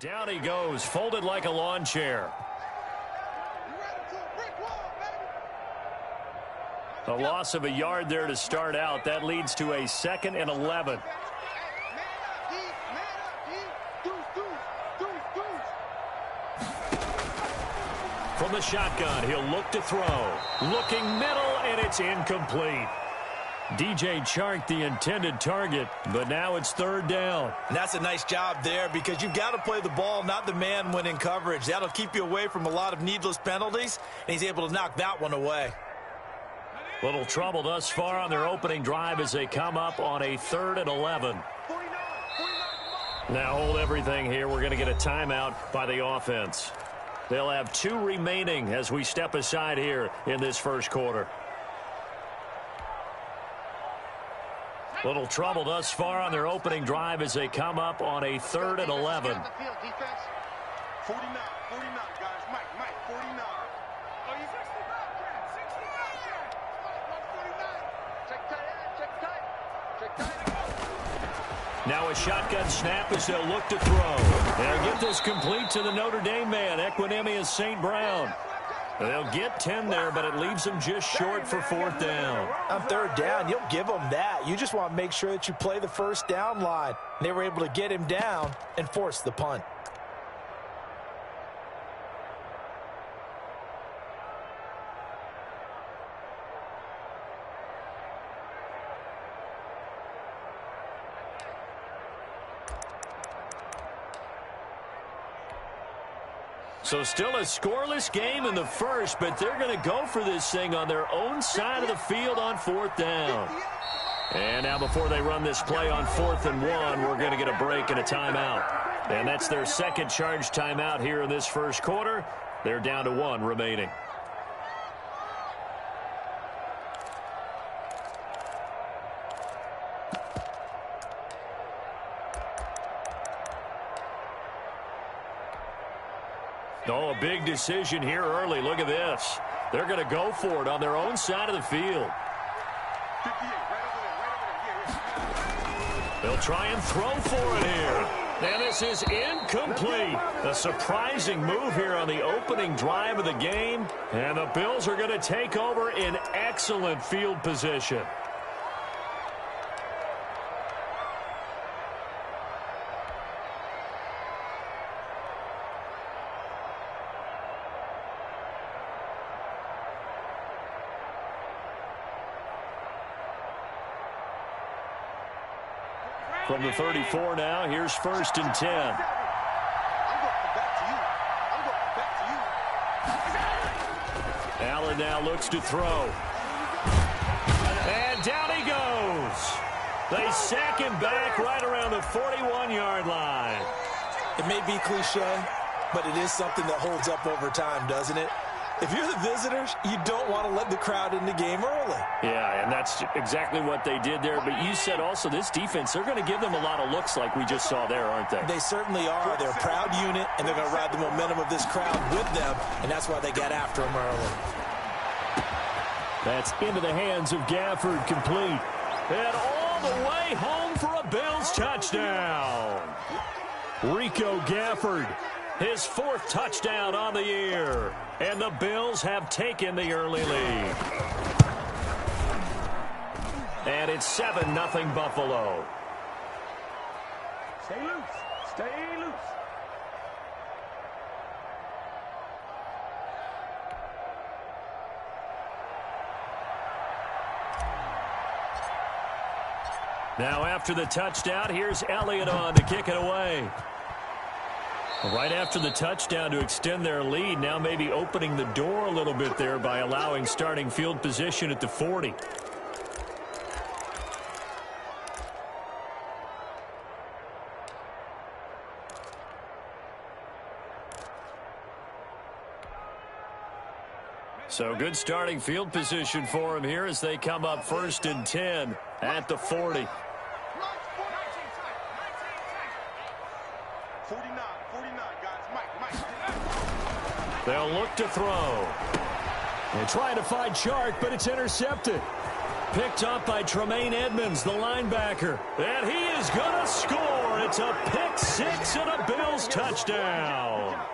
Down he goes, folded like a lawn chair. A loss of a yard there to start out. That leads to a 2nd and 11. From the shotgun, he'll look to throw. Looking middle, and it's incomplete. DJ Chark, the intended target, but now it's 3rd down. And that's a nice job there because you've got to play the ball, not the man when in coverage. That'll keep you away from a lot of needless penalties, and he's able to knock that one away. Little trouble thus far on their opening drive as they come up on a 3rd and 11. Now hold everything here. We're going to get a timeout by the offense. They'll have 2 remaining as we step aside here in this first quarter. Little trouble thus far on their opening drive as they come up on a 3rd and 11. 49, 49, guys. Mike, 49. Oh, he's 69, 49. Now a shotgun snap as they'll look to throw. They'll get this complete to the Notre Dame man, Equinemius St. Brown. They'll get 10 there, but it leaves them just short for 4th down. On 3rd down, you'll give them that. You just want to make sure that you play the first down line. They were able to get him down and force the punt. So still a scoreless game in the first, but they're going to go for this thing on their own side of the field on 4th down. And now before they run this play on 4th and 1, we're going to get a break and a timeout. And that's their 2nd charge timeout here in this first quarter. They're down to 1 remaining. Oh, a big decision here early. Look at this. They're going to go for it on their own side of the field. They'll try and throw for it here. And this is incomplete. A surprising move here on the opening drive of the game. And the Bills are going to take over in excellent field position. From the 34 now, here's 1st and 10. Allen now looks to throw. And down he goes. They sack him back right around the 41-yard line. It may be cliche, but it is something that holds up over time, doesn't it? If you're the visitors, you don't want to let the crowd in the game early. Yeah, and that's exactly what they did there. But you said also this defense, they're going to give them a lot of looks like we just saw there, aren't they? They certainly are. They're a proud unit, and they're going to ride the momentum of this crowd with them, and that's why they got after them early. That's into the hands of Gafford, complete. And all the way home for a Bills touchdown. Rico Gafford, his 4th touchdown on the year. And the Bills have taken the early lead. And it's 7-0 Buffalo. Stay loose. Stay loose. Now after the touchdown, here's Elliott on to kick it away. Right after the touchdown to extend their lead, now maybe opening the door a little bit there by allowing starting field position at the 40. So good starting field position for him here as they come up 1st and 10 at the 40. 49, guys. Mike. They'll look to throw. They're trying to find Chark, but it's intercepted. picked up by Tremaine Edmonds, the linebacker. And he is going to score. It's a pick six and a Bills touchdown.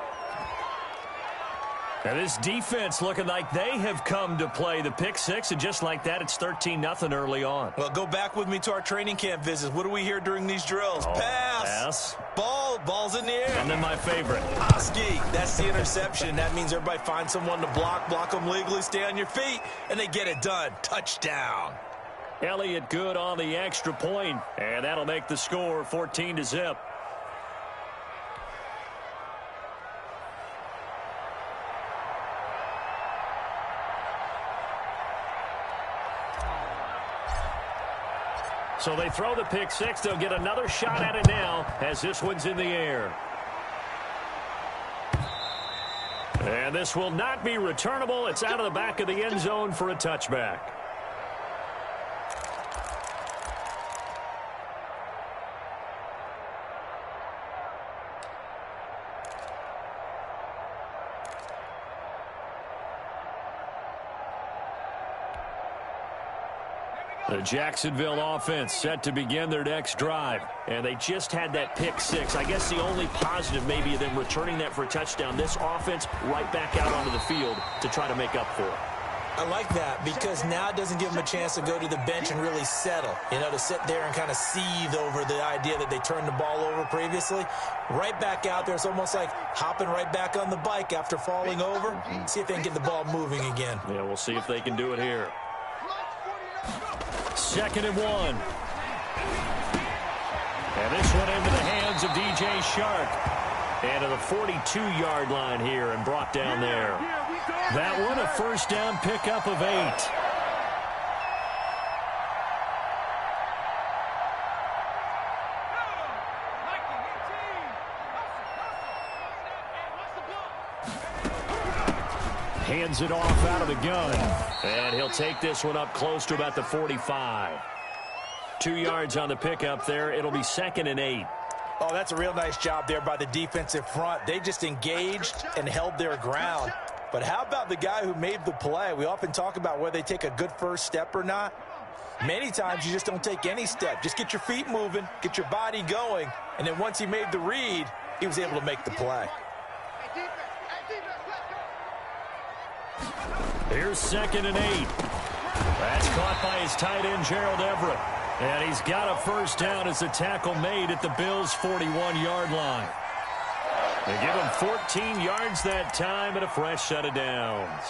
And this defense looking like they have come to play the pick six, and just like that, it's 13-0 early on. Well, go back with me to our training camp visits. What do we hear during these drills? Pass. Ball's in the air. And then my favorite. i-kee, that's the interception. That means everybody finds someone to block them legally, stay on your feet, and they get it done. Touchdown. Elliott good on the extra point, and that'll make the score 14-0. So they throw the pick six. They'll get another shot at it now as this one's in the air. And this will not be returnable. It's out of the back of the end zone for a touchback. The Jacksonville offense set to begin their next drive. And they just had that pick six. I guess the only positive maybe of them returning that for a touchdown. This offense right back out onto the field to try to make up for it. I like that because now it doesn't give them a chance to go to the bench and really settle. You know, to sit there and kind of seethe over the idea that they turned the ball over previously. Right back out there. It's almost like hopping right back on the bike after falling over. See if they can get the ball moving again. Yeah, we'll see if they can do it here. 2nd and 1. And this one into the hands of DJ Shark. And to the 42-yard line here and brought down there. That one a first down pickup of 8. Hands it off out of the gun. And he'll take this one up close to about the 45. 2 yards on the pickup there. It'll be 2nd and 8. Oh, that's a real nice job there by the defensive front. They just engaged and held their ground. But how about the guy who made the play? We often talk about whether they take a good first step or not. Many times you just don't take any step. Just get your feet moving, get your body going, and then once he made the read, he was able to make the play. Here's 2nd and 8. That's caught by his tight end, Gerald Everett. And he's got a first down as the tackle made at the Bills' 41-yard line. They give him 14 yards that time and a fresh set of downs.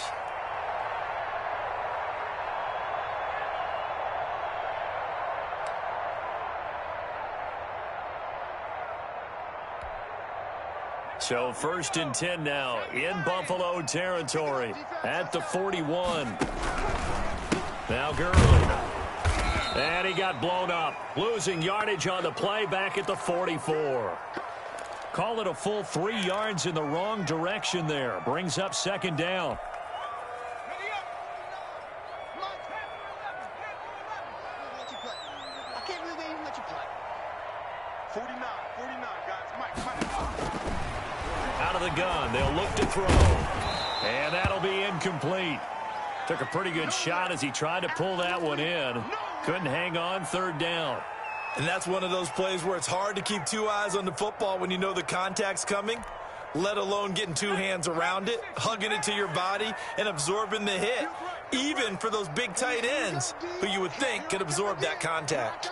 So 1st and 10 now in Buffalo territory at the 41. Now Gurley. And he got blown up. Losing yardage on the play back at the 44. Call it a full 3 yards in the wrong direction there. Brings up 2nd down. Out of the gun. They'll look to throw. And that'll be incomplete. Took a pretty good shot as he tried to pull that one in. Couldn't hang on. 3rd down. And that's one of those plays where it's hard to keep 2 eyes on the football when you know the contact's coming, let alone getting 2 hands around it, hugging it to your body, and absorbing the hit, even for those big tight ends who you would think could absorb that contact.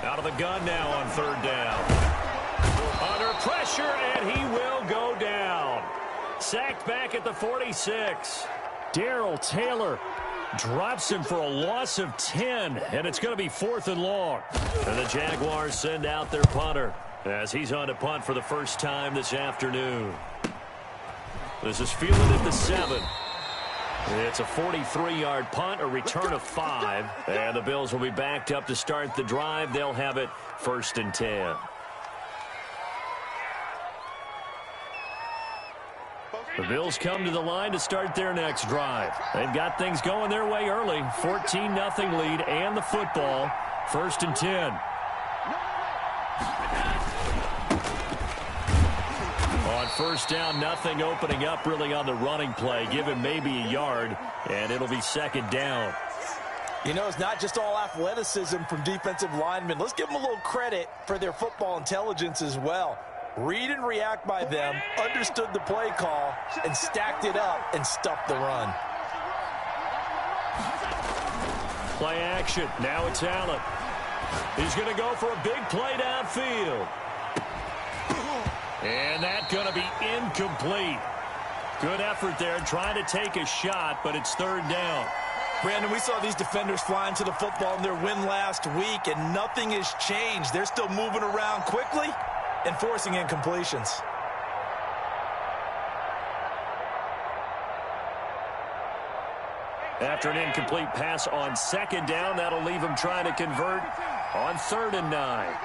Out of the gun now on 3rd down. Under pressure, and he will go down. Sacked back at the 46. Darrell Taylor drops him for a loss of 10, and it's going to be 4th and long. And the Jaguars send out their punter as he's on to punt for the first time this afternoon. This is fielded at the 7. It's a 43-yard punt, a return of 5. And the Bills will be backed up to start the drive. They'll have it 1st and 10. The Bills come to the line to start their next drive. They've got things going their way early. 14-0 lead and the football. 1st and 10. On first down, nothing opening up really on the running play. Give him maybe a yard, and it'll be second down. You know, it's not just all athleticism from defensive linemen. Let's give them a little credit for their football intelligence as well. Read and react by them, understood the play call, and stacked it up and stuffed the run. Play action. Now it's Allen. He's going to go for a big play downfield. And that's going to be incomplete. Good effort there trying to take a shot, but it's third down. Brandon, we saw these defenders flying to the football in their win last week, and nothing has changed. They're still moving around quickly and forcing incompletions. After an incomplete pass on second down, that'll leave him trying to convert on 3rd and 9.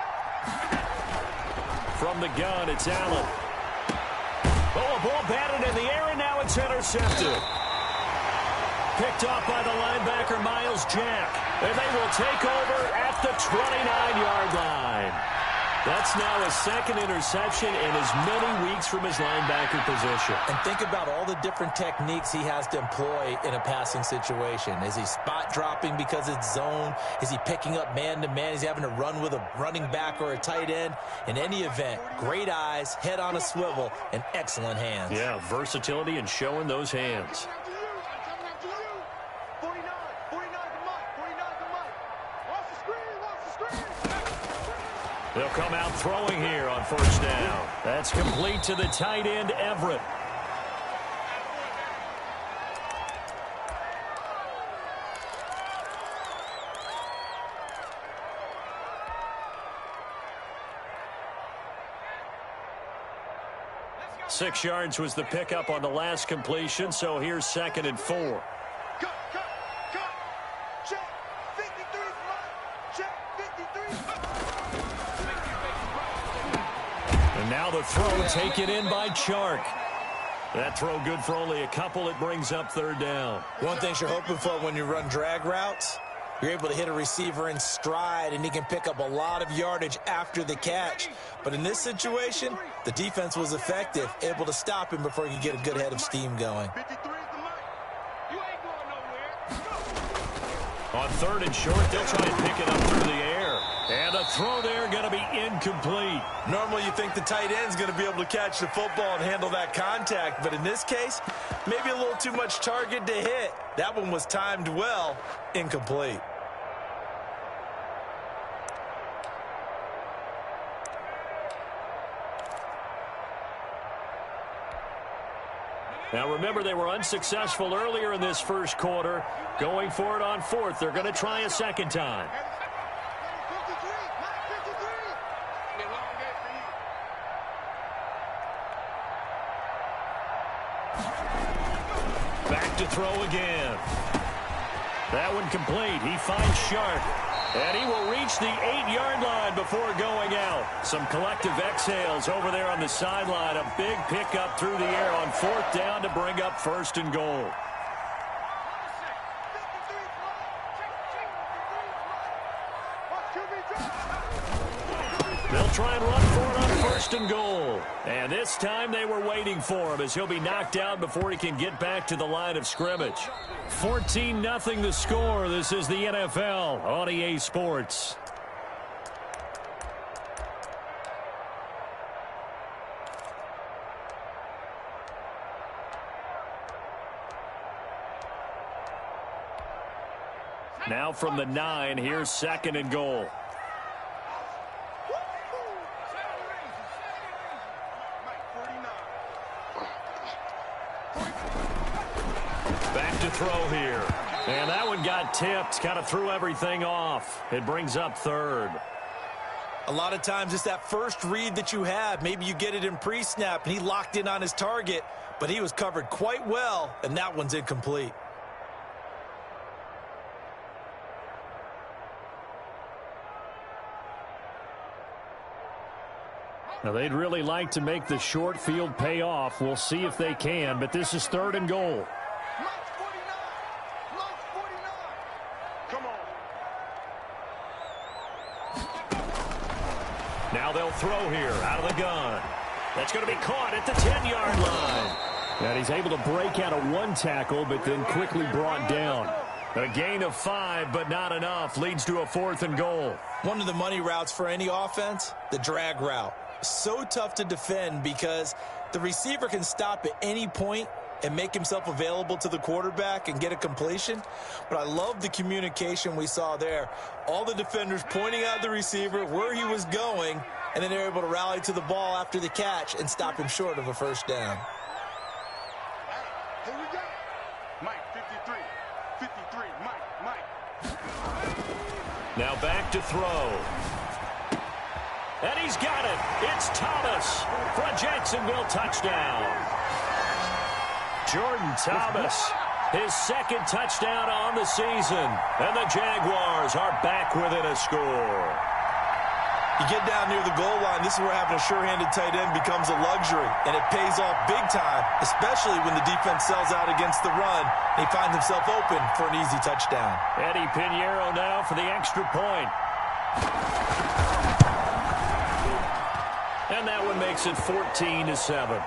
From the gun, it's Allen. Oh, a ball batted in the air, and now it's intercepted. Picked off by the linebacker, Miles Jack. And they will take over at the 29-yard line. That's now his second interception in as many weeks from his linebacker position. And think about all the different techniques he has to employ in a passing situation. Is he spot dropping because it's zone? Is he picking up man-to-man? Is he having to run with a running back or a tight end? In any event, great eyes, head on a swivel, and excellent hands. Yeah, versatility and showing those hands. They'll come out throwing here on first down. That's complete to the tight end, Everett. Six yards was the pickup on the last completion, so here's 2nd and 4. Now the throw taken in by Chark. That throw good for only a couple. It brings up 3rd down. One thing you're hoping for when you run drag routes, you're able to hit a receiver in stride, and he can pick up a lot of yardage after the catch. But in this situation, the defense was effective, able to stop him before he could get a good head of steam going. On 3rd and short, they'll try and pick it up through the air. And the throw there going to be incomplete. Normally you think the tight end's going to be able to catch the football and handle that contact. But in this case, maybe a little too much target to hit. That one was timed well. Incomplete. Now remember, they were unsuccessful earlier in this first quarter. Going for it on 4th. They're going to try a second time. Back to throw again. That one complete. He finds Sharp. And he will reach the 8-yard line before going out. Some collective exhales over there on the sideline. A big pickup through the air on 4th down to bring up 1st and goal. They'll try and run for it on 1st and goal. And this time they were waiting for him as he'll be knocked down before he can get back to the line of scrimmage. 14-0 the score. This is the NFL on EA Sports. Now from the 9, here's 2nd and goal. Back to throw here. And that one got tipped, kind of threw everything off. It brings up 3rd. A lot of times it's that first read that you have. Maybe you get it in pre-snap, and he locked in on his target, but he was covered quite well, and that one's incomplete. Now, they'd really like to make the short field pay off. We'll see if they can, but this is 3rd and goal. Come on. Now they'll throw here out of the gun. That's going to be caught at the 10-yard line. And he's able to break out of one tackle, but then quickly brought down. A gain of 5, but not enough. Leads to a 4th and goal. One of the money routes for any offense, the drag route. So tough to defend because the receiver can stop at any point and make himself available to the quarterback and get a completion. But I love the communication we saw there. All the defenders pointing out the receiver, where he was going, and then they're able to rally to the ball after the catch and stop him short of a first down. Here we go. Mike, 53. 53, Mike. Now back to throw. And he's got it. It's Thomas for a Jacksonville touchdown. Jordan Thomas, his 2nd touchdown on the season. And the Jaguars are back within a score. You get down near the goal line, this is where having a sure-handed tight end becomes a luxury, and it pays off big time, especially when the defense sells out against the run, and he finds himself open for an easy touchdown. Eddie Pinheiro now for the extra point. And that one makes it 14-7.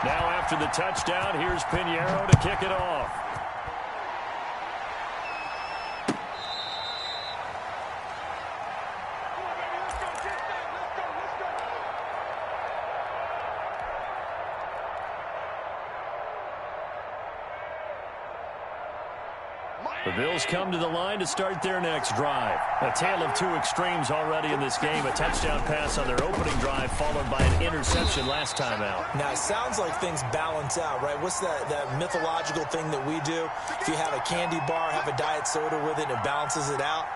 Now after the touchdown, here's Pinheiro to kick it off. The Bills come to the line to start their next drive. A tale of 2 extremes already in this game. A touchdown pass on their opening drive followed by an interception last time out. Now, it sounds like things balance out, right? What's that mythological thing that we do? If you have a candy bar, have a diet soda with it, it balances it out.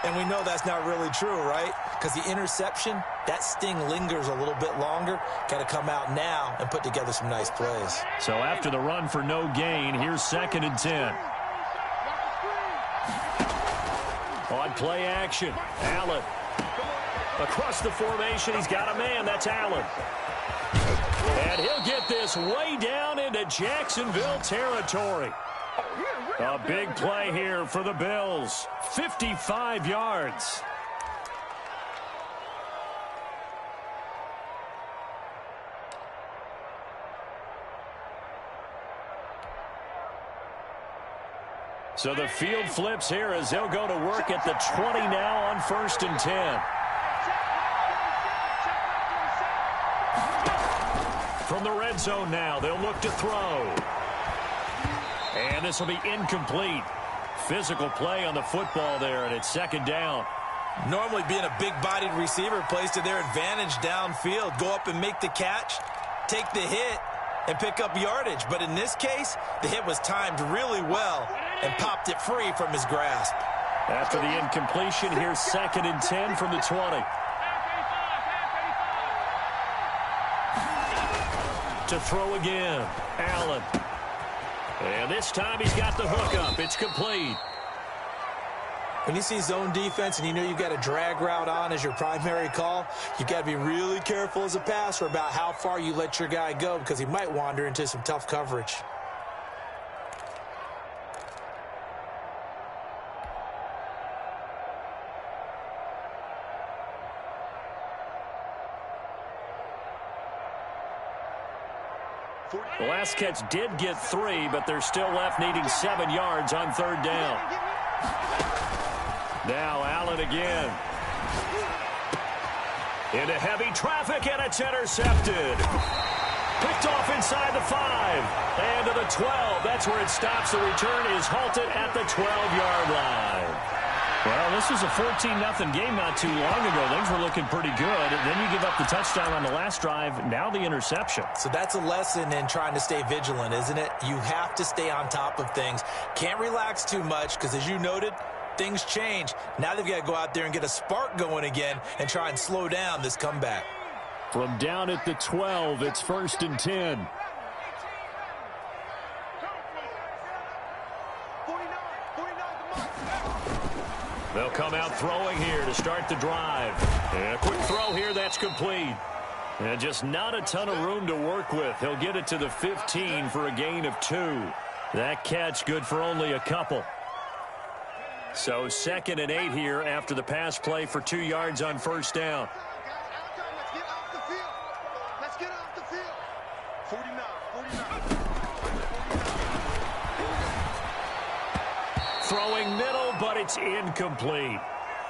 And we know that's not really true, right? Because the interception, that sting lingers a little bit longer. Got to come out now and put together some nice plays. So after the run for no gain, here's 2nd and 10. On play action, Allen. Across the formation, he's got a man. That's Allen. And he'll get this way down into Jacksonville territory. A big play here for the Bills. 55 yards. So the field flips here as they'll go to work at the 20 now on 1st and 10. From the red zone now, they'll look to throw. And this will be incomplete. Physical play on the football there, and it's 2nd down. Normally being a big-bodied receiver plays to their advantage downfield. Go up and make the catch, take the hit, and pick up yardage. But in this case, the hit was timed really well and popped it free from his grasp. After the incompletion, here's 2nd and 10 from the 20. To throw again, Allen. And this time he's got the hook up. It's complete. When you see zone defense and you know you've got a drag route on as your primary call, you've got to be really careful as a passer about how far you let your guy go because he might wander into some tough coverage. The last catch did get 3, but they're still left needing 7 yards on 3rd down. Now Allen again. Into heavy traffic, and it's intercepted. Picked off inside the 5. And to the 12. That's where it stops. The return is halted at the 12-yard line. Well, this was a 14-0 game not too long ago. Things were looking pretty good. Then you give up the touchdown on the last drive. Now the interception. So that's a lesson in trying to stay vigilant, isn't it? You have to stay on top of things. Can't relax too much because, as you noted, things change. Now they've got to go out there and get a spark going again and try and slow down this comeback. From down at the 12, it's 1st and 10. They'll come out throwing here to start the drive. And a quick throw here, that's complete. And just not a ton of room to work with. He'll get it to the 15 for a gain of 2. That catch good for only a couple. So 2nd and 8 here after the pass play for 2 yards on first down. Let's get off the field. 49. Throwing middle, but it's incomplete.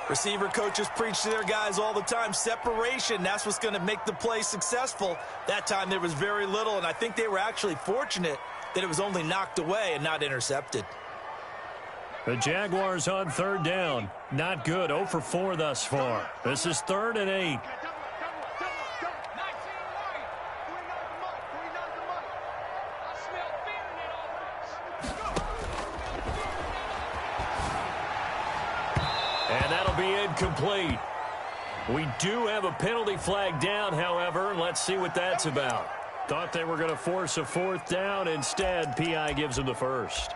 Receiver coaches preach to their guys all the time. Separation, that's what's going to make the play successful. That time there was very little, and I think they were actually fortunate that it was only knocked away and not intercepted. The Jaguars on 3rd down. Not good. 0 for 4 thus far. This is 3rd and 8. And that'll be incomplete. We do have a penalty flag down, however. Let's see what that's about. Thought they were going to force a 4th down. Instead, P.I. gives them the first.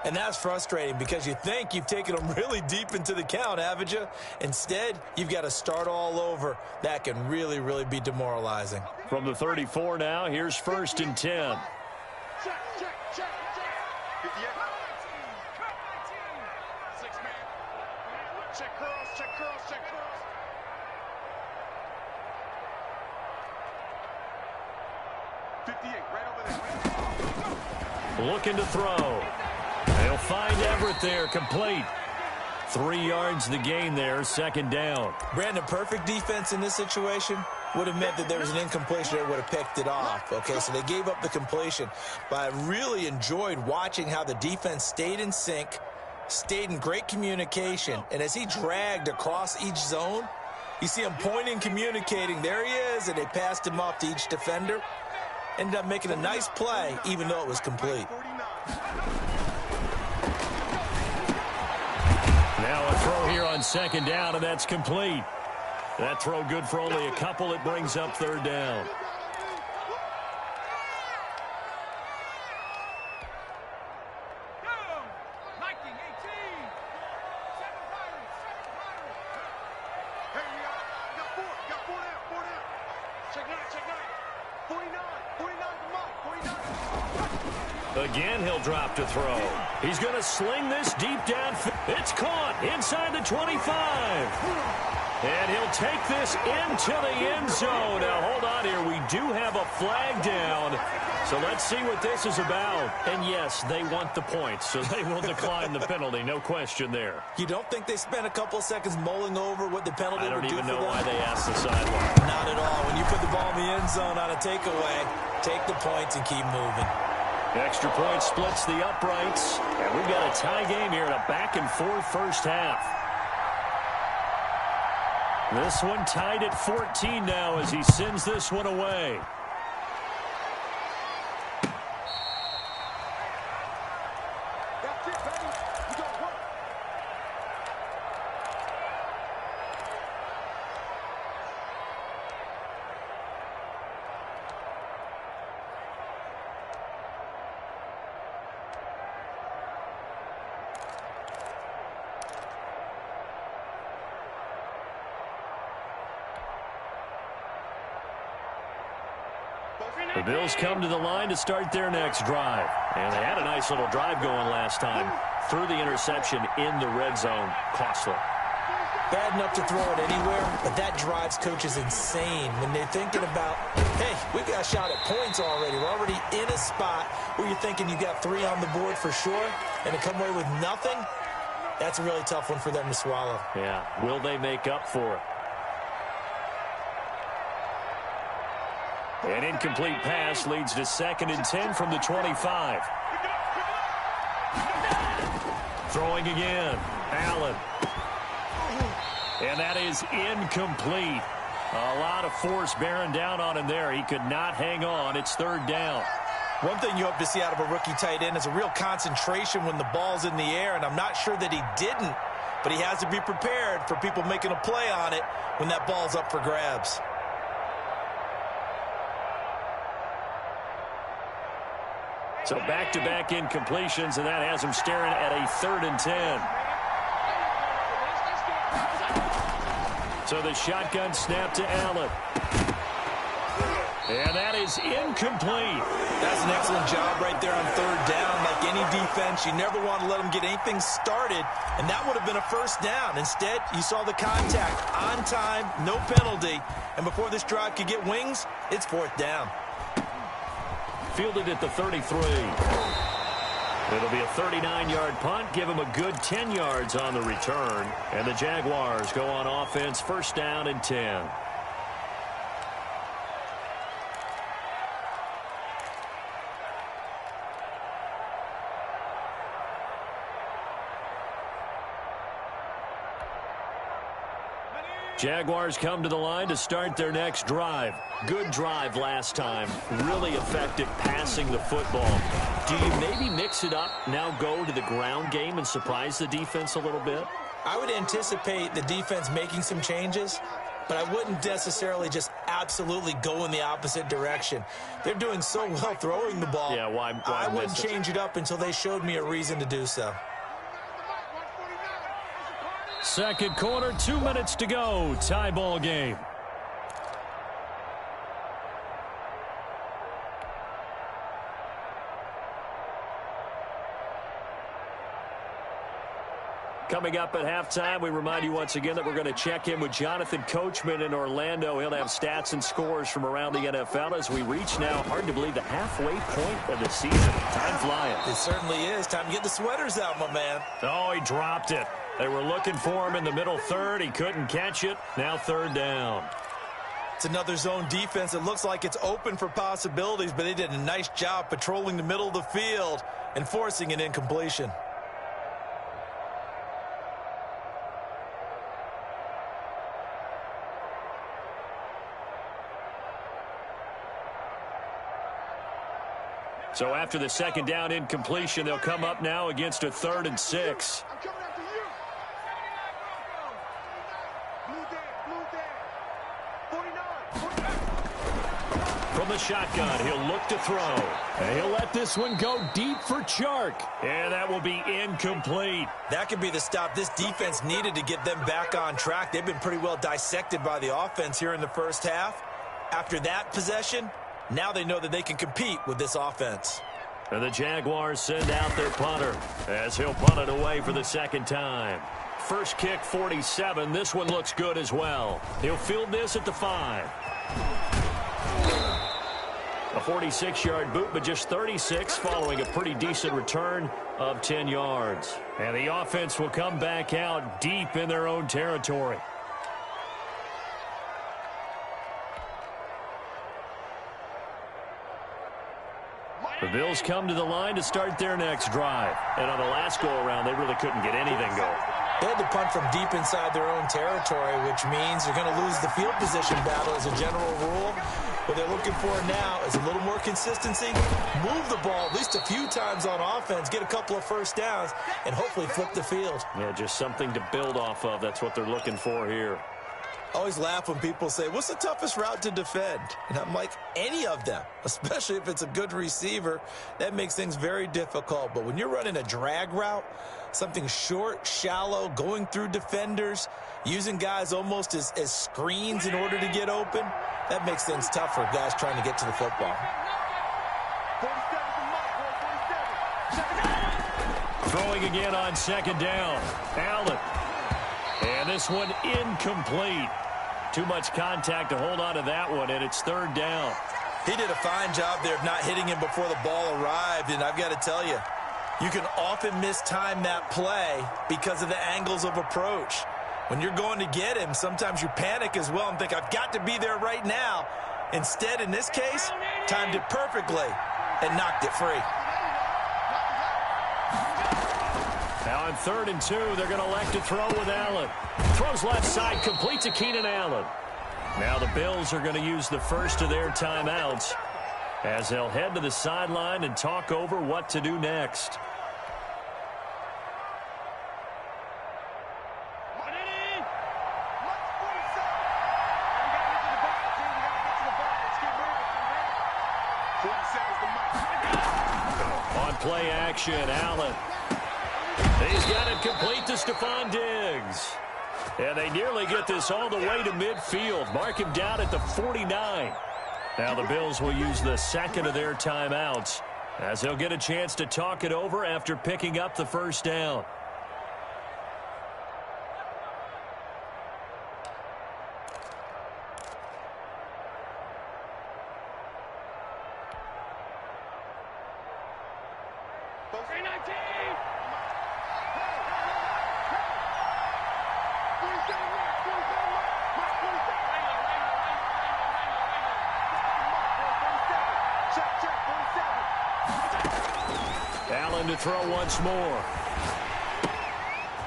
And that's frustrating because you think you've taken them really deep into the count, haven't you? Instead, you've got to start all over. That can really, really be demoralizing. From the 34 now, here's 1st and 10. Check. 58. 6-man. Check curls. 58, right over there. Looking to throw. They'll find Everett there, complete. 3 yards the gain there, 2nd down. Brandon, perfect defense in this situation would have meant that there was an incompletion that would have picked it off. Okay, so they gave up the completion. But I really enjoyed watching how the defense stayed in sync, stayed in great communication, and as he dragged across each zone, you see him pointing, communicating. There he is, and they passed him off to each defender. Ended up making a nice play, even though it was complete. Now a throw here on 2nd down, and that's complete. That throw good for only a couple. It brings up 3rd down. Again, he'll drop to throw. He's going to sling this deep down. It's caught inside the 25. And he'll take this into the end zone. Now, hold on here. We do have a flag down. So let's see what this is about. And, yes, they want the points, so they will decline the penalty. No question there. You don't think they spent a couple of seconds mulling over what the penalty would do for them? I don't even know why they asked the sideline. Not at all. When you put the ball in the end zone on a takeaway, take the points and keep moving. Extra point splits the uprights. And we've got a tie game here in a back-and-forth first half. This one tied at 14 now as he sends this one away. The Bills come to the line to start their next drive. And they had a nice little drive going last time. Threw the interception in the red zone. Costly. Bad enough to throw it anywhere, but that drives coaches insane when they're thinking about, hey, we got a shot at points already. We're already in a spot where you're thinking you got 3 on the board for sure, and to come away with nothing, that's a really tough one for them to swallow. Yeah. Will they make up for it? An incomplete pass leads to 2nd and 10 from the 25. Throwing again. Allen. And that is incomplete. A lot of force bearing down on him there. He could not hang on. It's 3rd down. One thing you hope to see out of a rookie tight end is a real concentration when the ball's in the air, and I'm not sure that he didn't, but he has to be prepared for people making a play on it when that ball's up for grabs. So back-to-back incompletions, and that has him staring at a 3rd and 10. So the shotgun snap to Allen. And that is incomplete. That's an excellent job right there on third down. Like any defense, you never want to let them get anything started, and that would have been a first down. Instead, you saw the contact on time, no penalty, and before this drive could get wings, it's fourth down. Fielded at the 33. It'll be a 39-yard punt. Give him a good 10 yards on the return. And the Jaguars go on offense, first down and 10. Jaguars come to the line to start their next drive. Good drive last time. Really effective passing the football. Do you maybe mix it up, now go to the ground game and surprise the defense a little bit? I would anticipate the defense making some changes, but I wouldn't necessarily just absolutely go in the opposite direction. They're doing so well throwing the ball. Yeah, why I wouldn't change it up until they showed me a reason to do so. Second quarter, 2 minutes to go. Tie ball game. Coming up at halftime, we remind you once again that we're going to check in with Jonathan Coachman in Orlando. He'll have stats and scores from around the NFL as we reach now, hard to believe, the halfway point of the season. Time flying. It certainly is. Time to get the sweaters out, my man. Oh, he dropped it. They were looking for him in the middle third. He couldn't catch it. Now third down. It's another zone defense. It looks like it's open for possibilities, but they did a nice job patrolling the middle of the field and forcing an incompletion. So after the second down incompletion, they'll come up now against a 3rd and 6. From the shotgun, he'll look to throw. And he'll let this one go deep for Chark. And that will be incomplete. That could be the stop this defense needed to get them back on track. They've been pretty well dissected by the offense here in the first half. After that possession, now they know that they can compete with this offense. And the Jaguars send out their punter as he'll punt it away for the second time. First kick, 47. This one looks good as well. He'll field this at the 5. A 46-yard boot, but just 36 following a pretty decent return of 10 yards. And the offense will come back out deep in their own territory. The Bills come to the line to start their next drive. And on the last go-around, they really couldn't get anything going. They had to punt from deep inside their own territory, which means they're going to lose the field position battle as a general rule. What they're looking for now is a little more consistency, move the ball at least a few times on offense, get a couple of first downs, and hopefully flip the field. Yeah, just something to build off of. That's what they're looking for here. I always laugh when people say, what's the toughest route to defend? And I'm like, any of them, especially if it's a good receiver. That makes things very difficult. But when you're running a drag route, something short, shallow, going through defenders, using guys almost as screens in order to get open, that makes things tough for guys trying to get to the football. Throwing again on second down. Allen. And this one incomplete. Too much contact to hold on to that one, and it's third down. He did a fine job there of not hitting him before the ball arrived, and I've got to tell you, you can often mistime that play because of the angles of approach. When you're going to get him, sometimes you panic as well and think, I've got to be there right now. Instead, in this case, timed it perfectly and knocked it free. Now on 3rd and 2, they're going to elect to throw with Allen. Throws left side, complete to Keenan Allen. Now the Bills are going to use the first of their timeouts as they'll head to the sideline and talk over what to do next. On play action, Allen. He's got it complete to Stephon Diggs. And they nearly get this all the way to midfield. Mark him down at the 49. Now the Bills will use the second of their timeouts as they'll get a chance to talk it over after picking up the first down. Allen to throw once more.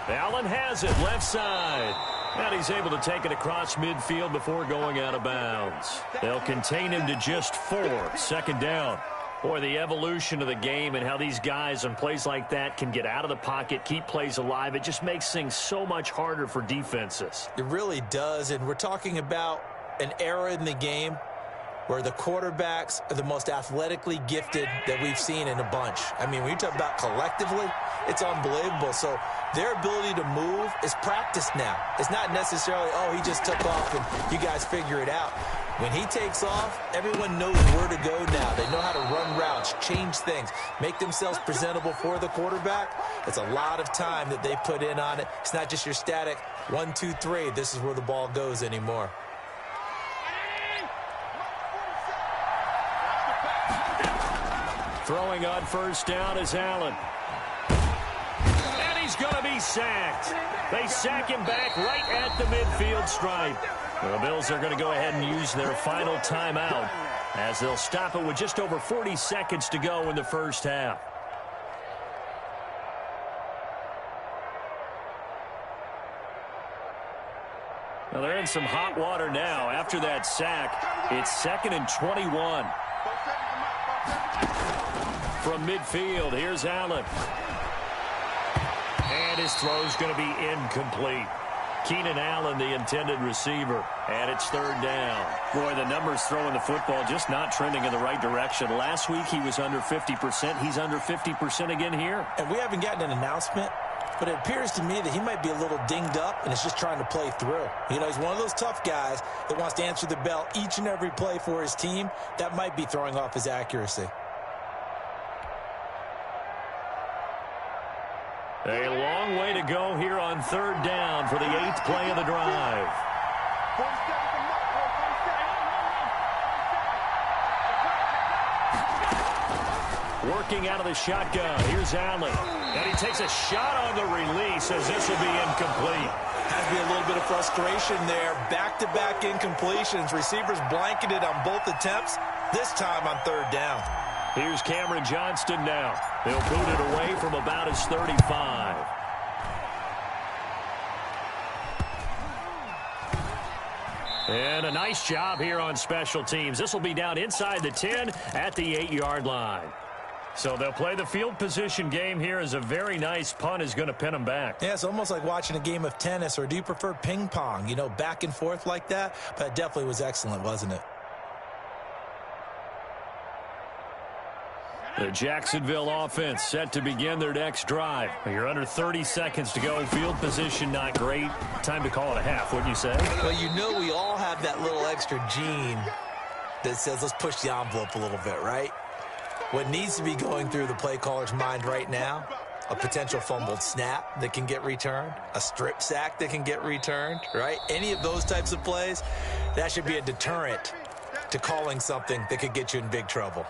Allen has it left side. And he's able to take it across midfield before going out of bounds. They'll contain him to just 4. Second down. Boy, the evolution of the game and how these guys on plays like that can get out of the pocket, keep plays alive, it just makes things so much harder for defenses. It really does, and we're talking about an era in the game where the quarterbacks are the most athletically gifted that we've seen in a bunch. I mean, when you talk about collectively, it's unbelievable. So their ability to move is practiced now. It's not necessarily, oh, he just took off and you guys figure it out. When he takes off, everyone knows where to go now. They know how to run routes, change things, make themselves presentable for the quarterback. It's a lot of time that they put in on it. It's not just your static 1, 2, 3. This is where the ball goes anymore. Throwing on first down is Allen. And he's going to be sacked. They sack him back right at the midfield stripe. The Bills are going to go ahead and use their final timeout as they'll stop it with just over 40 seconds to go in the first half. Well, they're in some hot water now. After that sack, it's 2nd and 21. From midfield, here's Allen. And his throw's going to be incomplete. Keenan Allen, the intended receiver, and it's 3rd down. Boy, the numbers throwing the football just not trending in the right direction. Last week he was under 50%. He's under 50% again here. And we haven't gotten an announcement, but it appears to me that he might be a little dinged up and is just trying to play through. You know, he's one of those tough guys that wants to answer the bell each and every play for his team. That might be throwing off his accuracy. A long way to go here on 3rd down for the 8th play of the drive. Working out of the shotgun. Here's Allen. And he takes a shot on the release as this will be incomplete. Has to be a little bit of frustration there. Back-to-back incompletions. Receivers blanketed on both attempts. This time on 3rd down. Here's Cameron Johnston now. They'll boot it away from about his 35. And a nice job here on special teams. This will be down inside the 10 at the 8-yard line. So they'll play the field position game here as a very nice punt is going to pin them back. Yeah, it's almost like watching a game of tennis, or do you prefer ping pong? You know, back and forth like that? But it definitely was excellent, wasn't it? The Jacksonville offense set to begin their next drive. You're under 30 seconds to go. Field position not great. Time to call it a half, wouldn't you say? Well, you know we all have that little extra gene that says let's push the envelope a little bit, right? What needs to be going through the play caller's mind right now, a potential fumbled snap that can get returned, a strip sack that can get returned, right? Any of those types of plays, that should be a deterrent to calling something that could get you in big trouble.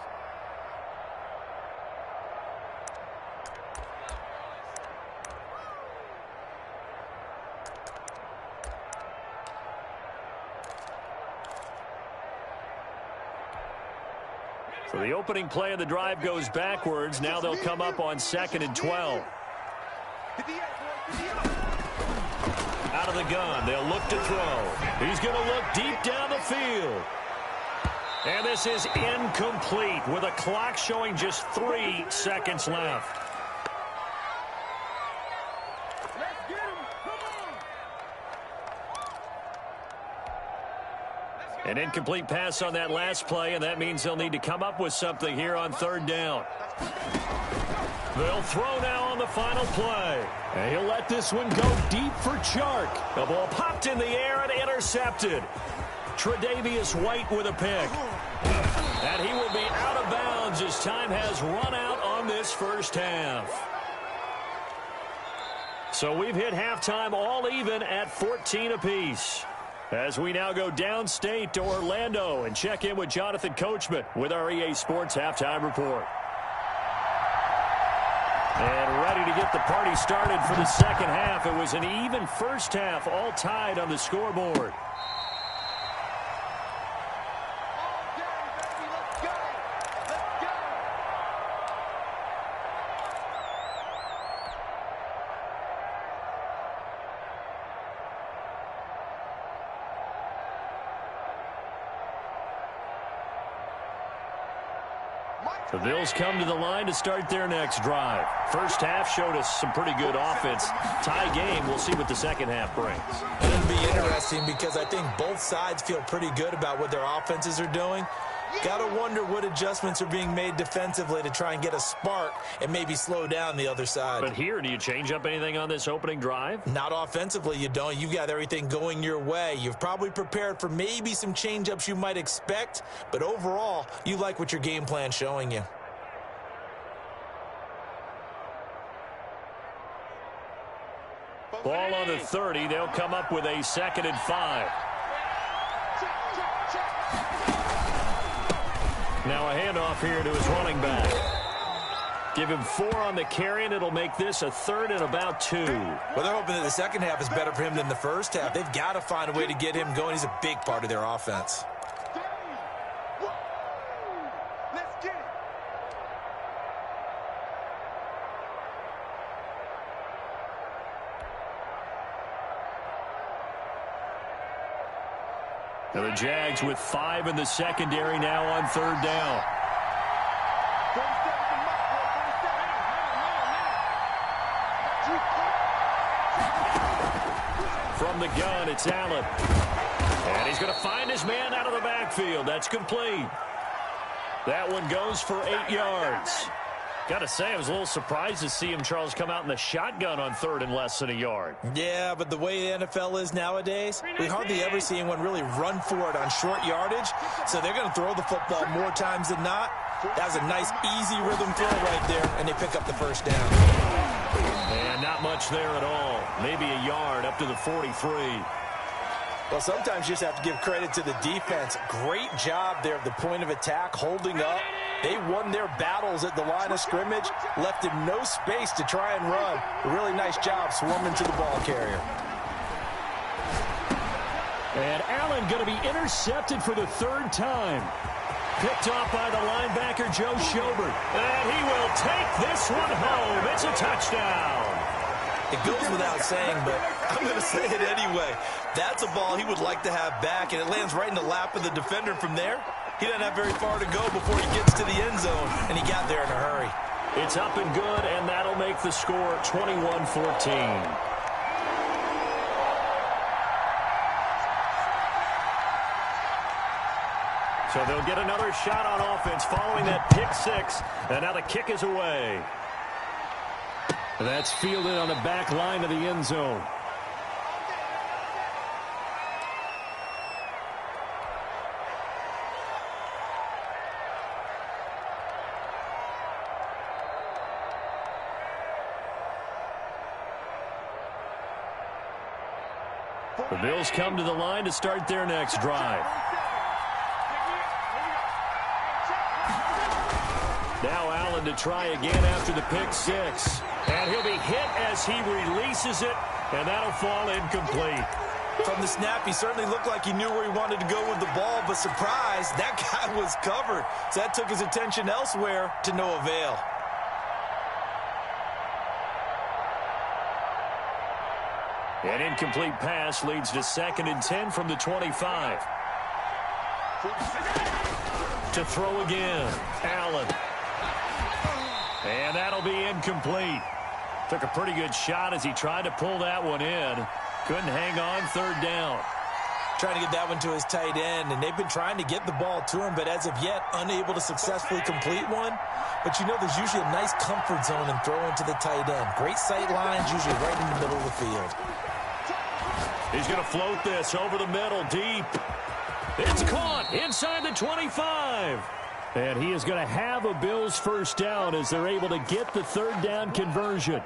So the opening play of the drive goes backwards. Now they'll come up on 2nd and 12. Out of the gun, they'll look to throw. He's going to look deep down the field. And this is incomplete with a clock showing just 3 seconds left. An incomplete pass on that last play, and that means they'll need to come up with something here on 3rd down. They'll throw now on the final play. And he'll let this one go deep for Chark. The ball popped in the air and intercepted. Tre'Davious White with a pick. And he will be out of bounds as time has run out on this first half. So we've hit halftime all even at 14 apiece. As we now go downstate to Orlando and check in with Jonathan Coachman with our EA Sports Halftime Report. And ready to get the party started for the second half. It was an even first half, all tied on the scoreboard. The Bills come to the line to start their next drive. First half showed us some pretty good offense. Tie game. We'll see what the second half brings. It'll be interesting because I think both sides feel pretty good about what their offenses are doing. Got to wonder what adjustments are being made defensively to try and get a spark and maybe slow down the other side. But here, do you change up anything on this opening drive? Not offensively, you don't. You've got everything going your way. You've probably prepared for maybe some change-ups you might expect, but overall, you like what your game plan's showing you. Ball on the 30. They'll come up with a 2nd and 5. Now a handoff here to his running back. Give him 4 on the carry, and it'll make this a 3rd and about 2. Well, they're hoping that the second half is better for him than the first half. They've got to find a way to get him going. He's a big part of their offense. Let's get it. Now the Jags with 5 in the secondary now on 3rd down. From the gun, it's Allen. And he's going to find his man out of the backfield. That's complete. That one goes for 8 yards. Got to say, I was a little surprised to see him, Charles, come out in the shotgun on 3rd and less than a yard. Yeah, but the way the NFL is nowadays, we hardly ever see anyone really run for it on short yardage. So they're going to throw the football more times than not. That was a nice, easy rhythm throw right there, and they pick up the first down. And not much there at all. Maybe a yard up to the 43. Well, sometimes you just have to give credit to the defense. Great job there at the point of attack, holding up. They won their battles at the line of scrimmage, left him no space to try and run. A really nice job swarming to the ball carrier. And Allen going to be intercepted for the 3rd time. Picked off by the linebacker, Joe Schobert. And he will take this one home. It's a touchdown. It goes without saying, but I'm going to say it anyway. That's a ball he would like to have back, and it lands right in the lap of the defender from there. He doesn't have very far to go before he gets to the end zone, and he got there in a hurry. It's up and good, and that'll make the score 21-14. So they'll get another shot on offense following that pick 6, and now the kick is away. That's fielded on the back line of the end zone. The Bills come to the line to start their next drive. Now Allen to try again after the pick 6. And he'll be hit as he releases it, and that'll fall incomplete. From the snap, he certainly looked like he knew where he wanted to go with the ball, but surprise, that guy was covered. So that took his attention elsewhere to no avail. An incomplete pass leads to 2nd and 10 from the 25. To throw again, Allen. And that'll be incomplete. Took a pretty good shot as he tried to pull that one in. Couldn't hang on 3rd down. trying to get that one to his tight end, and they've been trying to get the ball to him, but as of yet, unable to successfully complete one. But you know there's usually a nice comfort zone in throwing to the tight end. Great sight lines, usually right in the middle of the field. He's going to float this over the middle, deep. It's caught inside the 25. And he is going to have a Bills first down as they're able to get the third down conversion.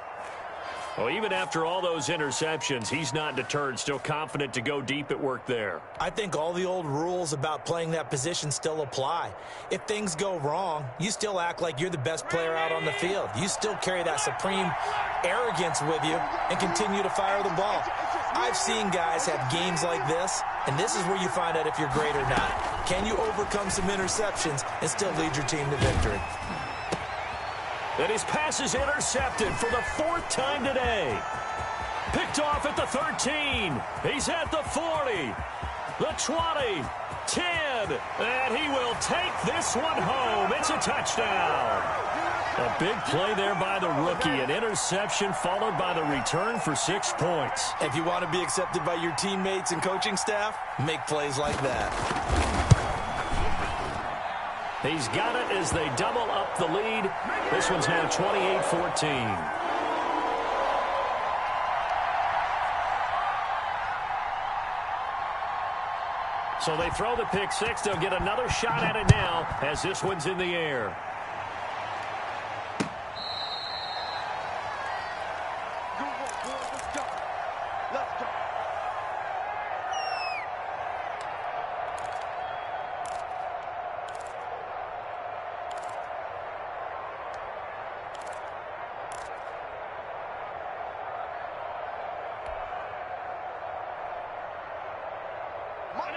Well, even after all those interceptions, he's not deterred, still confident to go deep at work there. I think all the old rules about playing that position still apply. If things go wrong, you still act like you're the best player out on the field. You still carry that supreme arrogance with you and continue to fire the ball. I've seen guys have games like this, and this is where you find out if you're great or not. Can you overcome some interceptions and still lead your team to victory? And his pass is intercepted for the fourth time today. Picked off at the 13. He's at the 40, the 20, 10, and he will take this one home. It's a touchdown. A big play there by the rookie. An interception followed by the return for 6 points. If you want to be accepted by your teammates and coaching staff, make plays like that. He's got it as they double up the lead. This one's now 28-14. So they throw the pick six. They'll get another shot at it now as this one's in the air.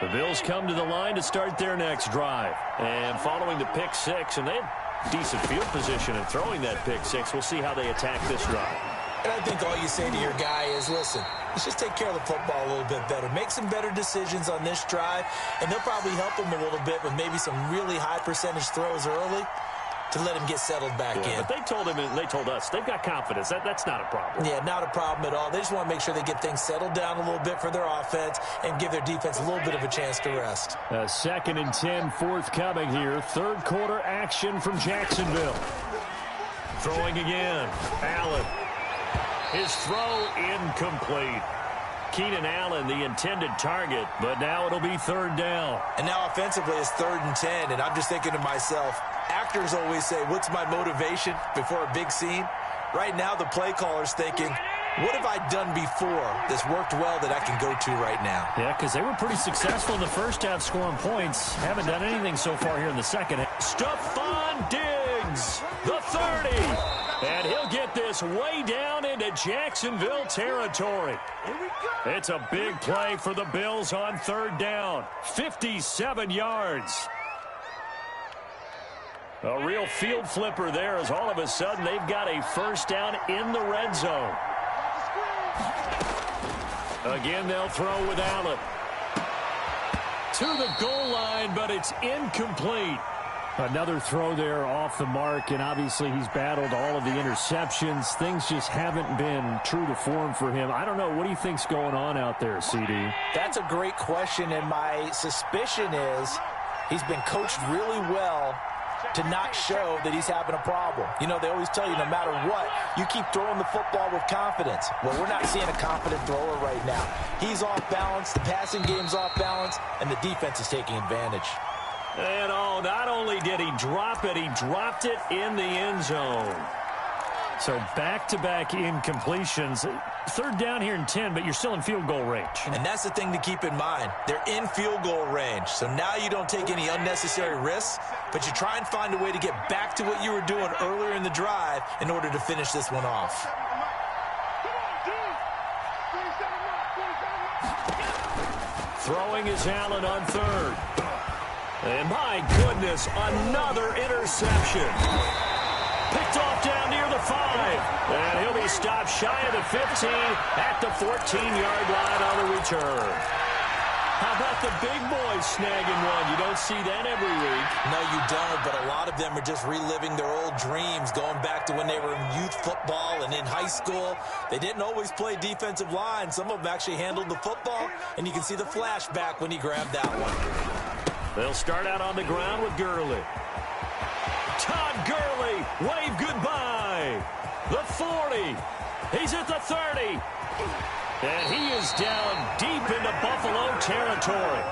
The Bills come to the line to start their next drive. And following the pick six, and they have decent field position in throwing that pick six. We'll see how they attack this drive. And I think all you say to your guy is, listen, let's just take care of the football a little bit better. Make some better decisions on this drive, and they'll probably help him a little bit with maybe some really high percentage throws early to let him get settled back in. But they told him, and they told us, they've got confidence. That's not a problem. Yeah, not a problem at all. They just want to make sure they get things settled down a little bit for their offense and give their defense a little bit of a chance to rest. 2nd and 10 forthcoming here. Third quarter action from Jacksonville. Throwing again. Allen. His throw incomplete. Keenan Allen, the intended target, but now it'll be third down. And now offensively it's 3rd and 10, and I'm just thinking to myself, actors always say, what's my motivation before a big scene? Right now the play caller's thinking, what have I done before that's worked well that I can go to right now? Yeah, because they were pretty successful in the first half scoring points. Haven't done anything so far here in the second. Stephon Diggs, the 30. And he'll get this way down into Jacksonville territory. It's a big play for the Bills on third down. 57 yards. A real field flipper there as all of a sudden they've got a first down in the red zone. Again, they'll throw with Allen. To the goal line, but it's incomplete. Another throw there off the mark, and obviously he's battled all of the interceptions. Things just haven't been true to form for him. I don't know. What do you think's going on out there, CD? That's a great question, and my suspicion is he's been coached really well to not show that he's having a problem. You know, they always tell you no matter what, you keep throwing the football with confidence. Well, we're not seeing a confident thrower right now. He's off balance, the passing game's off balance, and the defense is taking advantage. And not only did he drop it, he dropped it in the end zone. So back-to-back incompletions. Third down here and 10, but you're still in field goal range. And that's the thing to keep in mind. They're in field goal range. So now you don't take any unnecessary risks, but you try and find a way to get back to what you were doing earlier in the drive in order to finish this one off. Throwing is Allen on third. And my goodness, another interception. Picked off down near the 5. And he'll be stopped shy of the 15 at the 14-yard line on the return. How about the big boys snagging one? You don't see that every week. No, you don't, but a lot of them are just reliving their old dreams, going back to when they were in youth football and in high school. They didn't always play defensive line. Some of them actually handled the football, and you can see the flashback when he grabbed that one. They'll start out on the ground with Gurley. Todd Gurley, wave goodbye. The 40. He's at the 30. And he is down deep into Buffalo territory.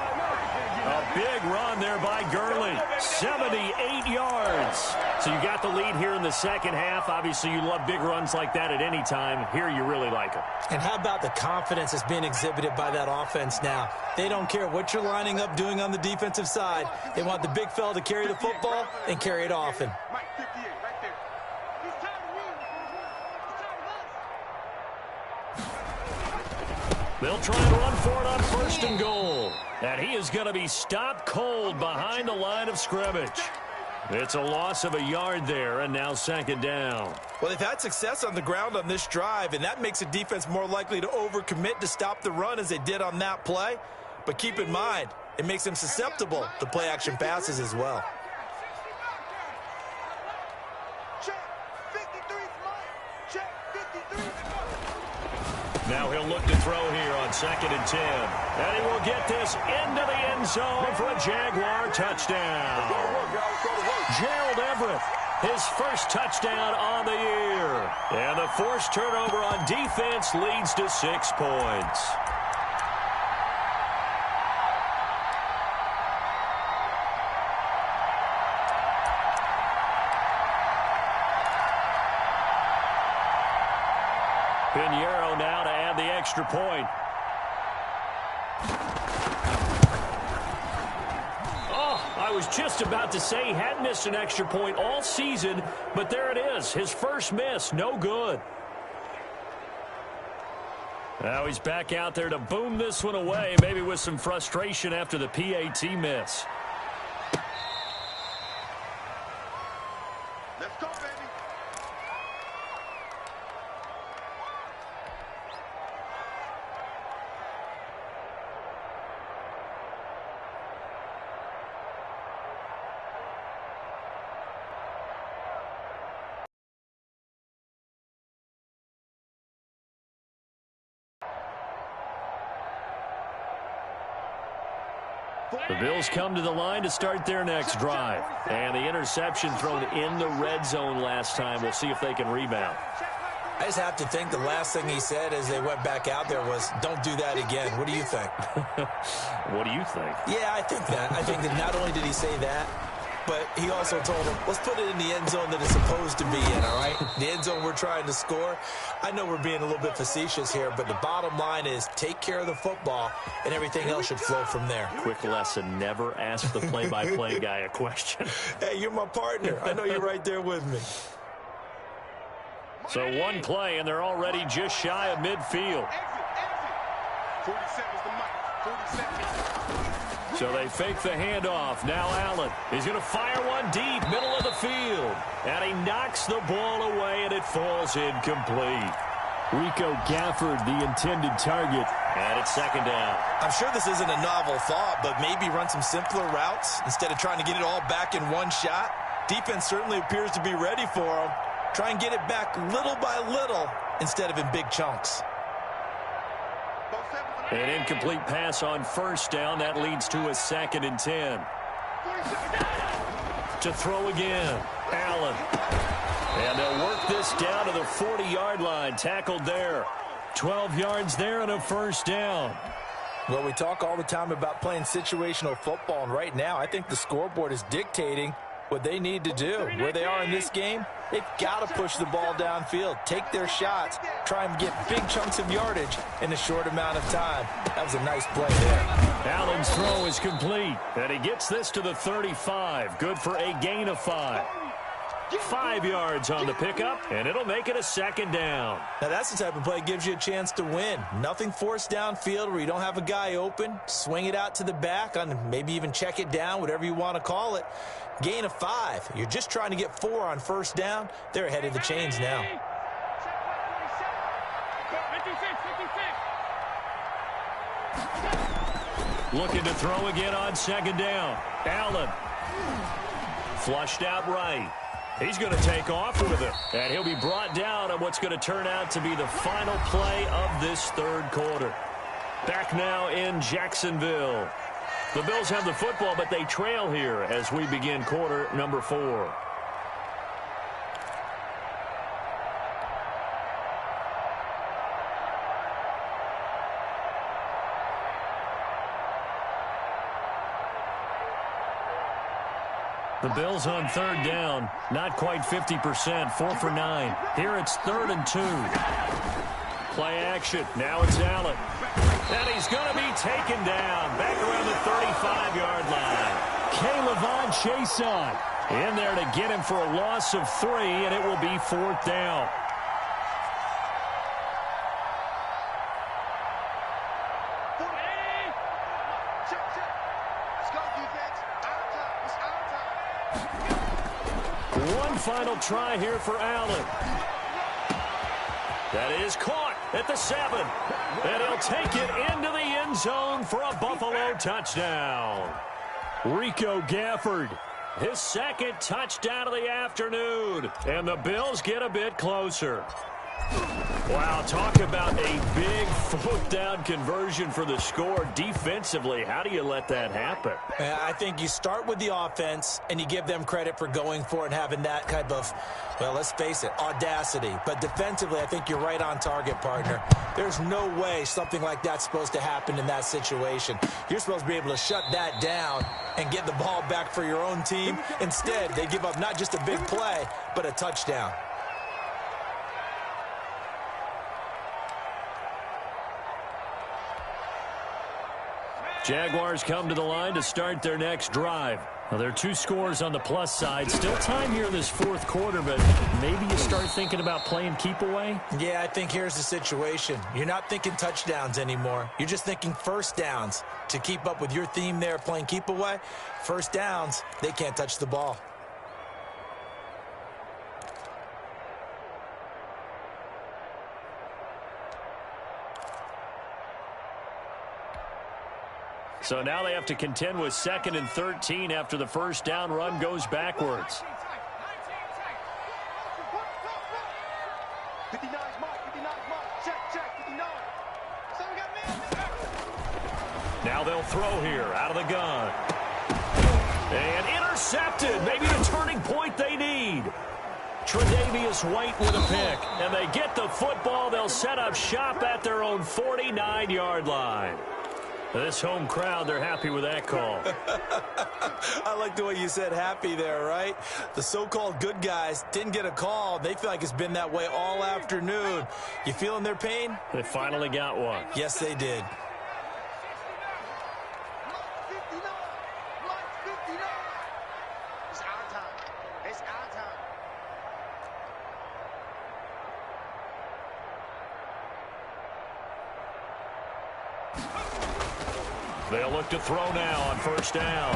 A big run there by Gurley. 78 yards. So you got the lead here in the second half. Obviously, you love big runs like that at any time. Here, you really like them. And how about the confidence that's being exhibited by that offense now? They don't care what you're lining up doing on the defensive side. They want the big fella to carry the football and carry it often. Mike, 58, right there. He's tired of you. He's tired of us. They'll try and run for it on 1st and goal. And he is going to be stopped cold behind the line of scrimmage. It's a loss of a yard there, and now 2nd down. Well, they've had success on the ground on this drive, and that makes a defense more likely to overcommit to stop the run as they did on that play. But keep in mind, it makes them susceptible to play-action passes as well. Check. 53's Mike. Check. 53's Now he'll look to throw here on 2nd and 10. And he will get this into the end zone for a Jaguar touchdown. Gerald Everett, his first touchdown on the year. And the forced turnover on defense leads to 6 points. Pinheiro now to add the extra point. Oh, I was just about to say he hadn't missed an extra point all season, but there it is. His first miss, no good. Now he's back out there to boom this one away, maybe with some frustration after the PAT miss. Let's go, baby. The Bills come to the line to start their next drive. And the interception thrown in the red zone last time. We'll see if they can rebound. I just have to think the last thing he said as they went back out there was, don't do that again. What do you think? What do you think? Yeah, I think that. I think that not only did he say that, but he also told him, let's put it in the end zone that it's supposed to be in, all right? The end zone we're trying to score. I know we're being a little bit facetious here, but the bottom line is take care of the football, and everything else should flow from there. Quick lesson, never ask the play-by-play guy a question. Hey, you're my partner. I know you're right there with me. So one play, and they're already just shy of midfield. Exit. 47's the mic. 47. So they fake the handoff. Now Allen. He's going to fire one deep, middle of the field. And he knocks the ball away, and it falls incomplete. Rico Gafford, the intended target. And it's 2nd down. I'm sure this isn't a novel thought, but maybe run some simpler routes instead of trying to get it all back in one shot. Defense certainly appears to be ready for them. Try and get it back little by little instead of in big chunks. An incomplete pass on 1st down. That leads to a 2nd and 10. To throw again. Allen. And they'll work this down to the 40-yard line. Tackled there. 12 yards there and a 1st down. Well, we talk all the time about playing situational football, and right now I think the scoreboard is dictating what they need to do. Where they are in this game, they've got to push the ball downfield, take their shots, try and get big chunks of yardage in a short amount of time. That was a nice play there. Allen's throw is complete, and he gets this to the 35. Good for a gain of 5. 5 yards on the pickup, and it'll make it a 2nd down. Now, that's the type of play that gives you a chance to win. Nothing forced downfield where you don't have a guy open. Swing it out to the back, on maybe even check it down, whatever you want to call it. Gain of 5. You're just trying to get 4 on 1st down. They're ahead of the chains now. Looking to throw again on second down. Allen. Flushed out right. He's going to take off with it. And he'll be brought down on what's going to turn out to be the final play of this third quarter. Back now in Jacksonville. The Bills have the football, but they trail here as we begin quarter number 4. The Bills on third down, not quite 50%, 4 for 9. Here it's 3rd and 2. Play action. Now it's Allen. And he's going to be taken down back around the 35-yard line. K'Lavon Chaisson in there to get him for a loss of 3, and it will be 4th down. One final try here for Allen. That is caught at the 7. And he'll take it into the end zone for a Buffalo touchdown. Rico Gafford, his 2nd touchdown of the afternoon. And the Bills get a bit closer. Wow, talk about a big 4th down conversion for the score. Defensively, how do you let that happen? I think you start with the offense, and you give them credit for going for it and having that kind of, well, let's face it, audacity. But defensively, I think you're right on target, partner. There's no way something like that's supposed to happen in that situation. You're supposed to be able to shut that down and get the ball back for your own team. Instead, they give up not just a big play, but a touchdown. Jaguars come to the line to start their next drive. Well, there are 2 scores on the plus side. Still time here in this 4th quarter, but maybe you start thinking about playing keep away? Yeah, I think here's the situation. You're not thinking touchdowns anymore. You're just thinking first downs. To keep up with your theme there, playing keep away, first downs, they can't touch the ball. So now they have to contend with 2nd and 13 after the first down run goes backwards. 59's mark, 59's mark. Check, 59. So we got man. Now they'll throw here out of the gun. And intercepted. Maybe the turning point they need. Tre'Davious White with a pick. And they get the football. They'll set up shop at their own 49-yard line. This home crowd, they're happy with that call. I like the way you said happy there, right? The so-called good guys didn't get a call. They feel like it's been that way all afternoon. You feeling their pain? They finally got one. Yes, they did. It's our time. It's our time. They'll look to throw now on first down.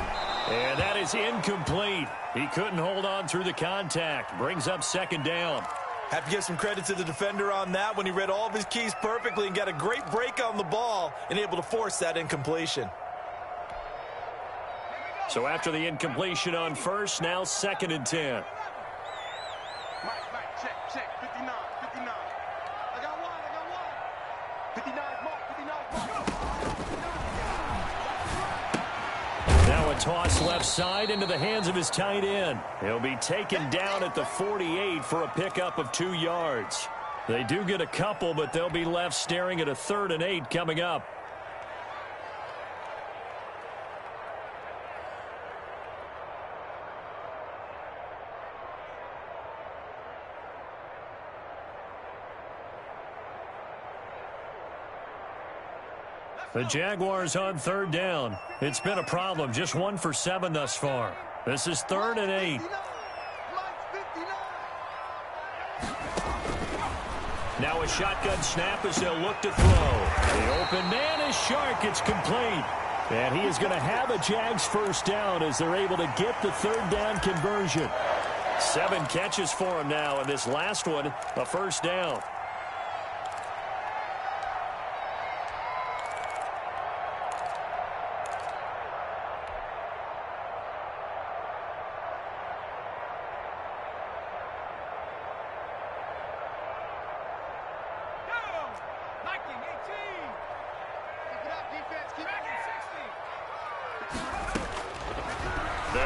And that is incomplete. He couldn't hold on through the contact. Brings up 2nd down. Have to give some credit to the defender on that when he read all of his keys perfectly and got a great break on the ball and able to force that incompletion. So after the incompletion on first, now 2nd and 10. Mike, check, 59. I got one. 59's mark, 59's mark. Now a toss left side into the hands of his tight end. He'll be taken down at the 48 for a pickup of 2 yards. They do get a couple, but they'll be left staring at a 3rd and 8 coming up. The Jaguars on 3rd down. It's been a problem. Just 1 for 7 thus far. This is 3rd and 8. Now a shotgun snap as they'll look to throw. The open man is Shark. It's complete. And he is going to have a Jags first down as they're able to get the 3rd down conversion. 7 catches for him now, and this last one, a first down.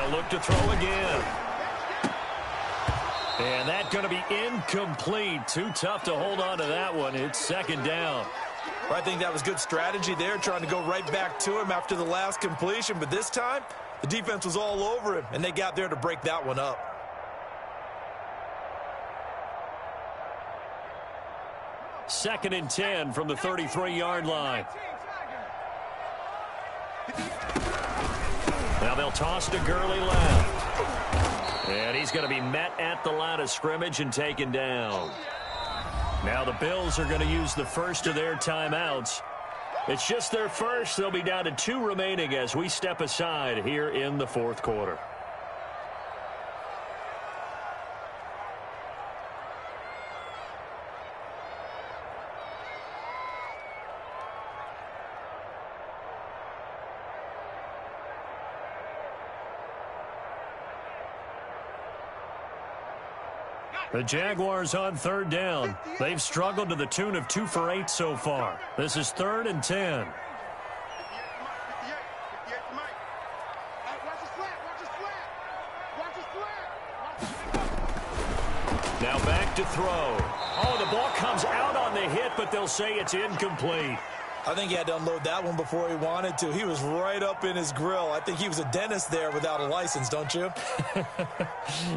They'll look to throw again. And that's going to be incomplete. Too tough to hold on to that one. It's second down. I think that was good strategy there, trying to go right back to him after the last completion. But this time, the defense was all over him, and they got there to break that one up. Second and 10 from the 33-yard line. Now they'll toss to Gurley left. And he's going to be met at the line of scrimmage and taken down. Now the Bills are going to use the first of their timeouts. It's just their first. They'll be down to 2 remaining as we step aside here in the fourth quarter. The Jaguars on third down. They've struggled to the tune of 2 for 8 so far. This is 3rd and 10. Now back to throw. Oh, the ball comes out on the hit, but they'll say it's incomplete. I think he had to unload that one before he wanted to. He was right up in his grill. I think he was a dentist there without a license, don't you?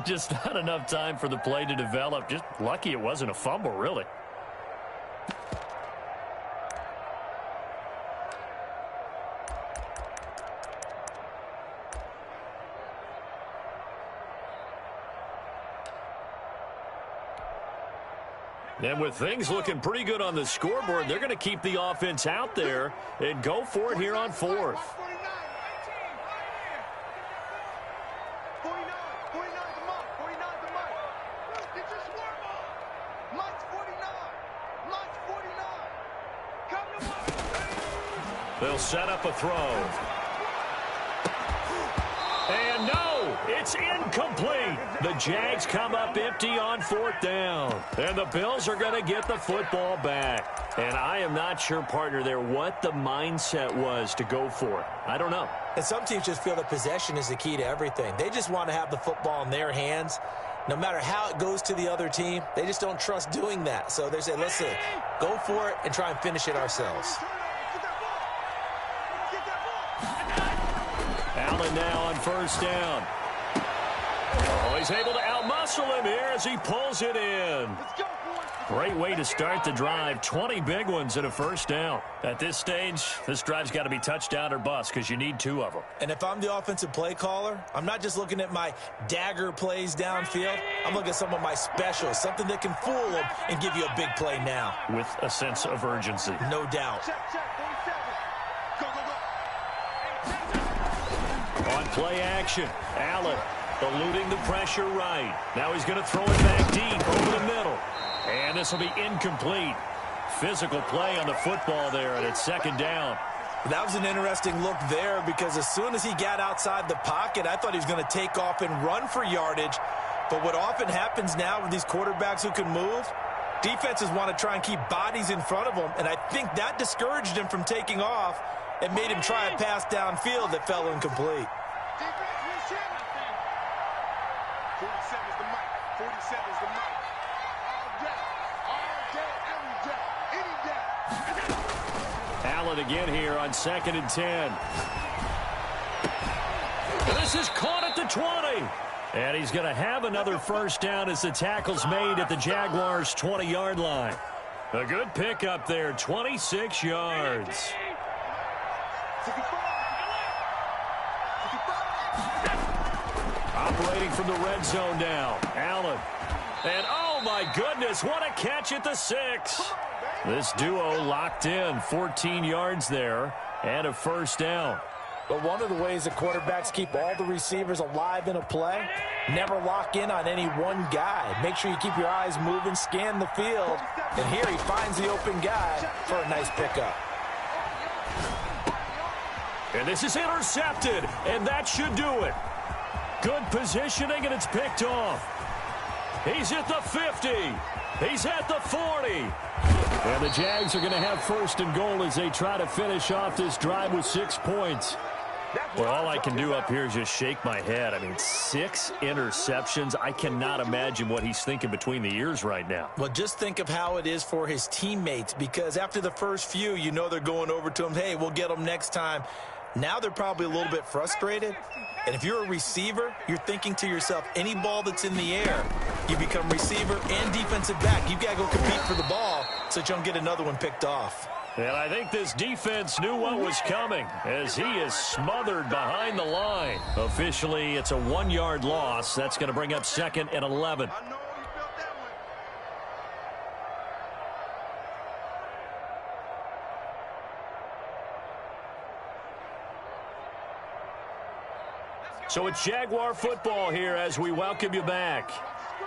Just not enough time for the play to develop. Just lucky it wasn't a fumble, really. And with things looking pretty good on the scoreboard, they're going to keep the offense out there and go for it here on 4th. They'll set up a throw. And no, it's incomplete. The Jags come up empty on 4th down. And the Bills are going to get the football back. And I am not sure, partner, there what the mindset was to go for it. I don't know. And some teams just feel that possession is the key to everything. They just want to have the football in their hands. No matter how it goes to the other team, they just don't trust doing that. So they say, listen, go for it and try and finish it ourselves. Allen now on 1st down. Oh, he's able to outmuscle him here as he pulls it in. Great way to start the drive. 20 big ones and a 1st down. At this stage, this drive's got to be touchdown or bust because you need 2 of them. And if I'm the offensive play caller, I'm not just looking at my dagger plays downfield. I'm looking at some of my specials, something that can fool them and give you a big play now. With a sense of urgency. No doubt. On play action, Allen eluding the pressure right. Now he's going to throw it back deep over the middle. And this will be incomplete. Physical play on the football there, and it's 2nd down. That was an interesting look there because as soon as he got outside the pocket, I thought he was going to take off and run for yardage. But what often happens now with these quarterbacks who can move, defenses want to try and keep bodies in front of them, and I think that discouraged him from taking off and made him try a pass downfield that fell incomplete. 47 is the mic. 47 is the mic. All day, every day, any day. Allen again here on 2nd and 10. This is caught at the 20. And he's going to have another 1st down as the tackle's made at the Jaguars' 20-yard line. A good pickup there, 26 yards. Operating from the red zone now, Allen. And oh my goodness, what a catch at the 6. This duo locked in, 14 yards there and a 1st down. But one of the ways that quarterbacks keep all the receivers alive in a play, never lock in on any one guy. Make sure you keep your eyes moving, scan the field. And here he finds the open guy for a nice pickup. And this is intercepted, and that should do it. Good positioning, and it's picked off. He's at the 50. He's at the 40. And the Jags are going to have 1st and goal as they try to finish off this drive with 6 points. Well, all I can do up here is just shake my head. I mean, 6 interceptions. I cannot imagine what he's thinking between the ears right now. Well, just think of how it is for his teammates, because after the first few, you know they're going over to him, hey, we'll get them next time. Now they're probably a little bit frustrated. And if you're a receiver, you're thinking to yourself, any ball that's in the air, you become receiver and defensive back. You've got to go compete for the ball so that you don't get another one picked off. And I think this defense knew what was coming as he is smothered behind the line. Officially, it's a 1-yard loss. That's going to bring up 2nd and 11. So it's Jaguar football here as we welcome you back.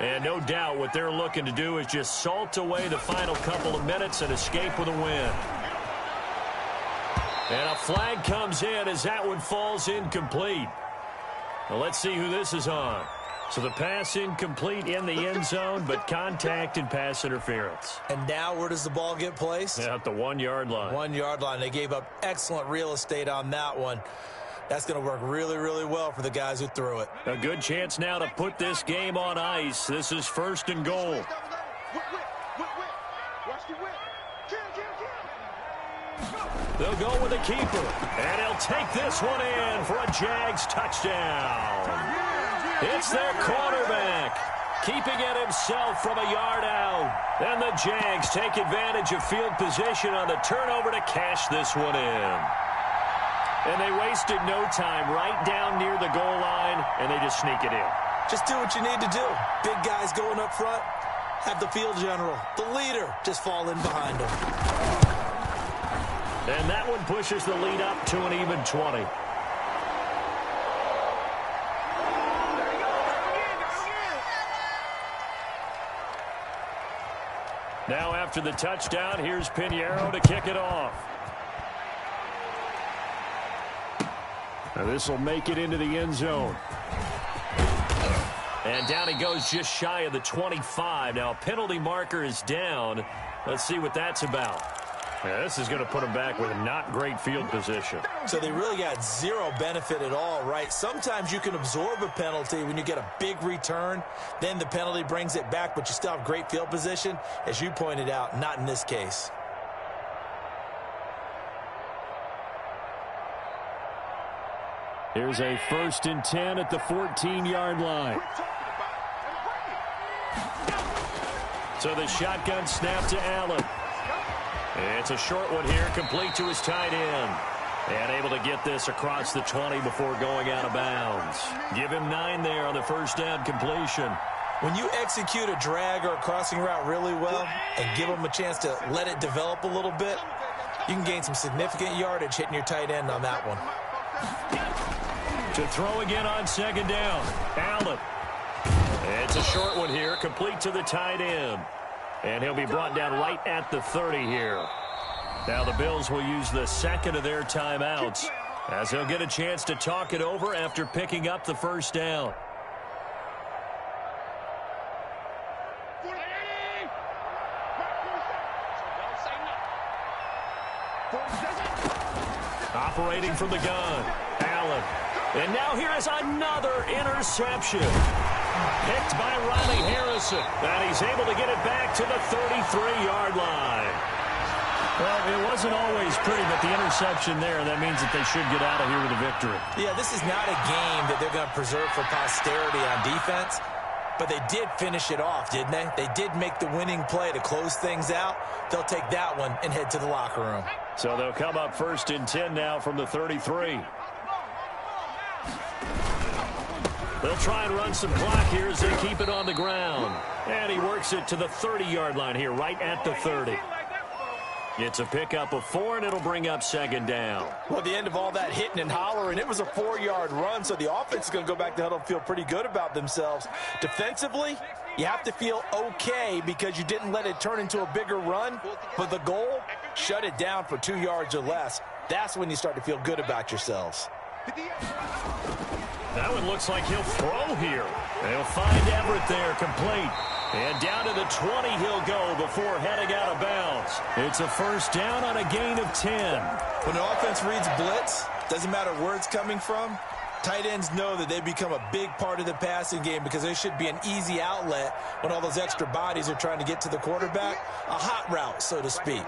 And no doubt what they're looking to do is just salt away the final couple of minutes and escape with a win. And a flag comes in as that one falls incomplete. Well, let's see who this is on. So the pass incomplete in the end zone, but contact and pass interference. And now where does the ball get placed? At the 1-yard line. 1-yard line. They gave up excellent real estate on that one. That's going to work really, really well for the guys who threw it. A good chance now to put this game on ice. This is 1st and goal. They'll go with the keeper, and he'll take this one in for a Jags touchdown. It's their quarterback, keeping it himself from a yard out. And the Jags take advantage of field position on the turnover to cash this one in. And they wasted no time right down near the goal line, and they just sneak it in. Just do what you need to do. Big guys going up front, have the field general, the leader, just fall in behind them. And that one pushes the lead up to an even 20. Now after the touchdown, here's Pinheiro to kick it off. Now this will make it into the end zone. And down he goes just shy of the 25. Now a penalty marker is down. Let's see what that's about. Yeah, this is going to put him back with not great field position. So they really got zero benefit at all, right? Sometimes you can absorb a penalty when you get a big return. Then the penalty brings it back, but you still have great field position. As you pointed out, not in this case. Here's a 1st and 10 at the 14-yard line. So the shotgun snap to Allen. It's a short one here, complete to his tight end. And able to get this across the 20 before going out of bounds. Give him 9 there on the first down completion. When you execute a drag or a crossing route really well and give them a chance to let it develop a little bit, you can gain some significant yardage hitting your tight end on that one. To throw again on 2nd down. Allen. It's a short one here, complete to the tight end. And he'll be brought down right at the 30 here. Now the Bills will use the 2nd of their timeouts as they'll get a chance to talk it over after picking up the first down. Operating from the gun, Allen. And now here is another interception. Picked by Riley Harrison. And he's able to get it back to the 33-yard line. Well, it wasn't always pretty, but the interception there, that means that they should get out of here with a victory. Yeah, this is not a game that they're going to preserve for posterity on defense. But they did finish it off, didn't they? They did make the winning play to close things out. They'll take that one and head to the locker room. So they'll come up 1st and 10 now from the 33. They'll try and run some clock here as they keep it on the ground. And he works it to the 30-yard line here, right at the 30. It's a pickup of 4, and it'll bring up 2nd down. Well, at the end of all that hitting and hollering, it was a 4-yard run, so the offense is going to go back to huddle and feel pretty good about themselves. Defensively, you have to feel okay because you didn't let it turn into a bigger run. But the goal, shut it down for 2 yards or less. That's when you start to feel good about yourselves. That one looks like he'll throw here. They'll find Everett there, complete. And down to the 20 he'll go before heading out of bounds. It's a first down on a gain of 10. When the offense reads blitz, Doesn't matter where it's coming from. Tight ends know that they become a big part of the passing game because there should be an easy outlet when all those extra bodies are trying to get to the quarterback. A hot route, so to speak.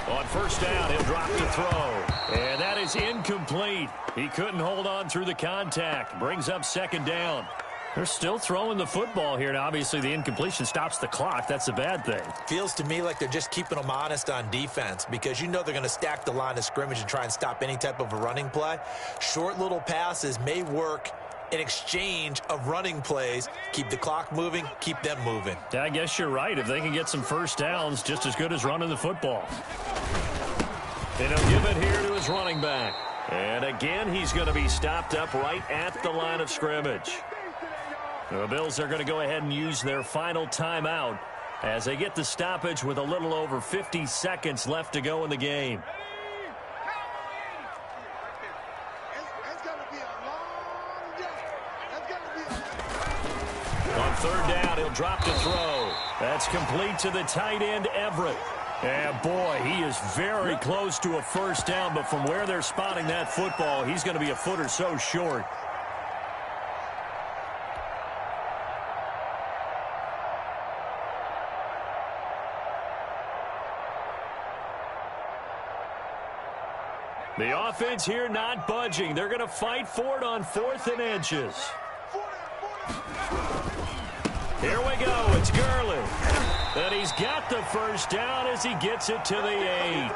On first down, he'll drop to throw. And that is incomplete. He couldn't hold on through the contact. Brings up second down. They're still throwing the football here, and obviously the incompletion stops the clock. That's a bad thing. Feels to me like they're just keeping them honest on defense because you know they're going to stack the line of scrimmage and try and stop any type of a running play. Short little passes may work in exchange of running plays. Keep the clock moving, keep them moving. Yeah, I guess you're right. If they can get some first downs, just as good as running the football. And he'll give it here to his running back. And again, he's going to be stopped up right at the line of scrimmage. The Bills are going to go ahead and use their final timeout as they get the stoppage with a little over 50 seconds left to go in the game. On third down, he'll drop to throw. That's complete to the tight end, Everett. And boy, he is very close to a first down, but from where they're spotting that football, he's going to be a foot or so short. The offense here not budging. They're going to fight for it on 4th and inches. Here we go. It's Gurley. And he's got the first down as he gets it to the 8.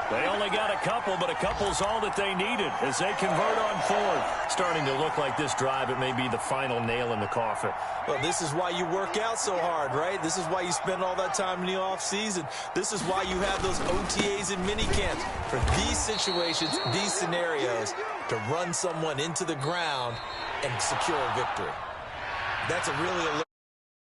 They only got a couple, but a couple's all that they needed as they convert on 4th. Starting to look like this drive, it may be the final nail in the coffin. Well, this is why you work out so hard, right? This is why you spend all that time in the offseason. This is why you have those OTAs and mini camps for these situations, these scenarios, to run someone into the ground and secure a victory. That's a really